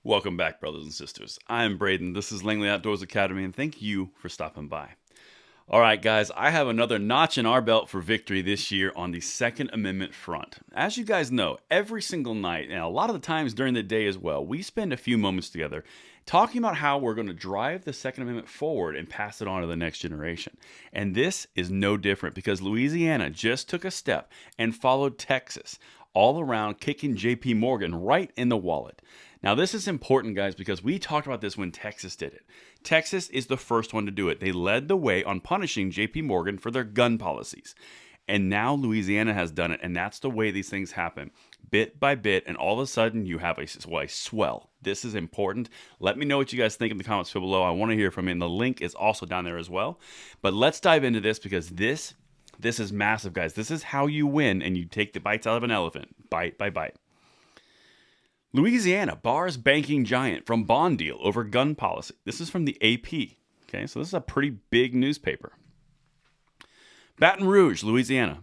Welcome back, brothers and sisters. I'm Braden. This is Langley Outdoors Academy, and thank you for stopping by. All right, guys, I have another notch in our belt for victory this year on the Second Amendment front. As you guys know, every single night, and a lot of the times during the day as well, we spend a few moments together talking about how we're going to drive the Second Amendment forward and pass it on to the next generation. And this is no different because Louisiana just took a step and followed Texas, all around kicking JP Morgan right in the wallet. Now, this is important, guys, because we talked about this when Texas did it. Texas is the first one to do it. They led the way on punishing JP Morgan for their gun policies. And now Louisiana has done it, and that's the way these things happen, bit by bit, and all of a sudden you have a swell. This is important. Let me know what you guys think in the comments below. I want to hear from you, and the link is also down there as well. But let's dive into this because this is massive, guys. This is how you win, and you take the bites out of an elephant, bite by bite. Louisiana bars banking giant from bond deal over gun policy. This is from the AP. Okay, so this is a pretty big newspaper. Baton Rouge, Louisiana.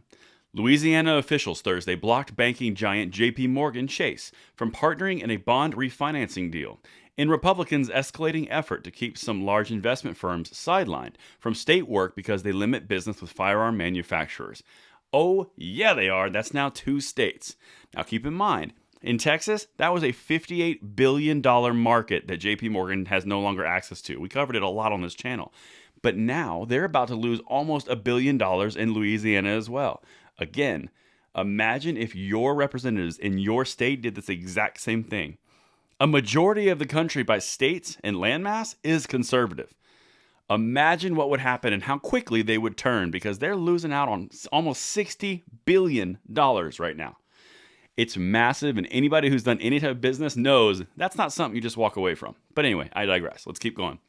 Louisiana officials Thursday blocked banking giant JP Morgan Chase from partnering in a bond refinancing deal in Republicans' escalating effort to keep some large investment firms sidelined from state work because they limit business with firearm manufacturers. Oh, yeah, they are. That's now 2 states. Now, keep in mind, in Texas, that was a $58 billion market that JP Morgan has no longer access to. We covered it a lot on this channel. But now they're about to lose almost $1 billion in Louisiana as well. Again, imagine if your representatives in your state did this exact same thing. A majority of the country by states and landmass is conservative. Imagine what would happen and how quickly they would turn because they're losing out on almost $60 billion right now. It's massive, and anybody who's done any type of business knows that's not something you just walk away from. But anyway, I digress. Let's keep going.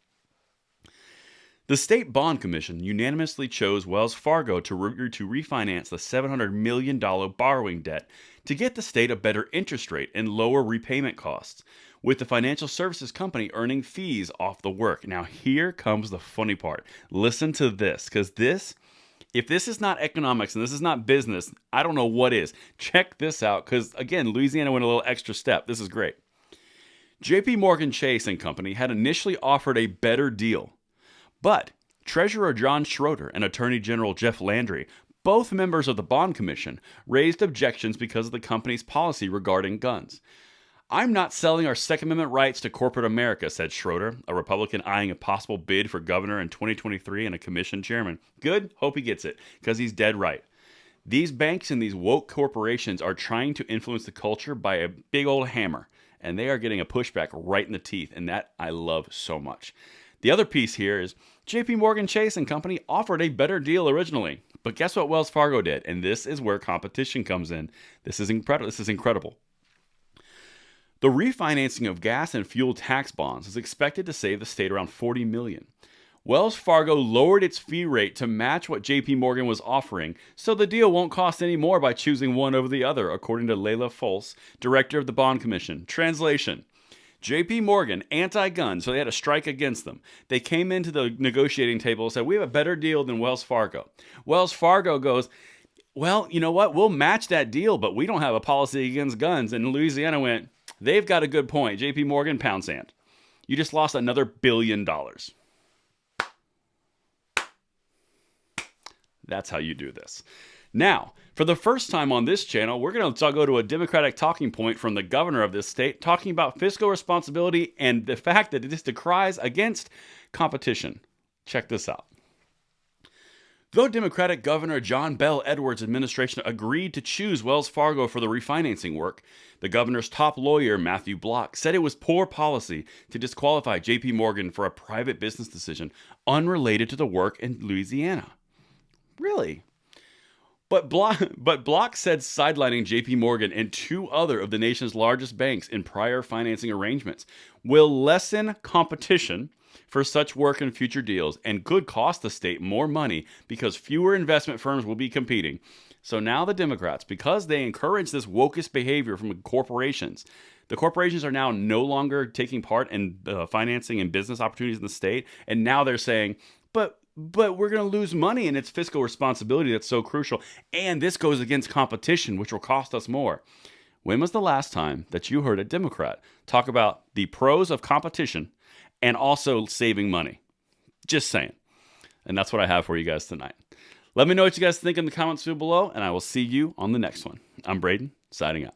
The State Bond Commission unanimously chose Wells Fargo to refinance the $700 million borrowing debt to get the state a better interest rate and lower repayment costs, with the financial services company earning fees off the work. Now, here comes the funny part. Listen to this, because if this is not economics and this is not business, I don't know what is. Check this out because, again, Louisiana went a little extra step. This is great. JP Morgan Chase and Company had initially offered a better deal, but Treasurer John Schroeder and Attorney General Jeff Landry, both members of the Bond Commission, raised objections because of the company's policy regarding guns. I'm not selling our Second Amendment rights to corporate America, said Schroeder, a Republican eyeing a possible bid for governor in 2023 and a commission chairman. Good, hope he gets it, because he's dead right. These banks and these woke corporations are trying to influence the culture by a big old hammer, and they are getting a pushback right in the teeth, and that I love so much. The other piece here is JP Morgan Chase and Company offered a better deal originally, but guess what Wells Fargo did? And this is where competition comes in. This is incredible. The refinancing of gas and fuel tax bonds is expected to save the state around $40 million. Wells Fargo lowered its fee rate to match what JP Morgan was offering, so the deal won't cost any more by choosing one over the other, according to Layla Folse, director of the Bond Commission. Translation: JP Morgan, anti-gun, so they had a strike against them. They came into the negotiating table and said, we have a better deal than Wells Fargo. Wells Fargo goes, well, you know what? We'll match that deal, but we don't have a policy against guns. And Louisiana went, they've got a good point. JP Morgan, pound sand. You just lost another $1 billion. That's how you do this. Now, for the first time on this channel, we're going to go to a Democratic talking point from the governor of this state talking about fiscal responsibility and the fact that this decries against competition. Check this out. Though Democratic Governor John Bel Edwards' administration agreed to choose Wells Fargo for the refinancing work, the governor's top lawyer, Matthew Block, said it was poor policy to disqualify JP Morgan for a private business decision unrelated to the work in Louisiana. Really? But Block said sidelining JP Morgan and 2 other of the nation's largest banks in prior financing arrangements will lessen competition for such work in future deals and could cost the state more money because fewer investment firms will be competing. So now the Democrats, because they encourage this wokest behavior from corporations, the corporations are now no longer taking part in financing and business opportunities in the state. And now they're saying, but we're going to lose money, and it's fiscal responsibility that's so crucial. And this goes against competition, which will cost us more. When was the last time that you heard a Democrat talk about the pros of competition and also saving money? Just saying. And that's what I have for you guys tonight. Let me know what you guys think in the comments below, and I will see you on the next one. I'm Braden, signing out.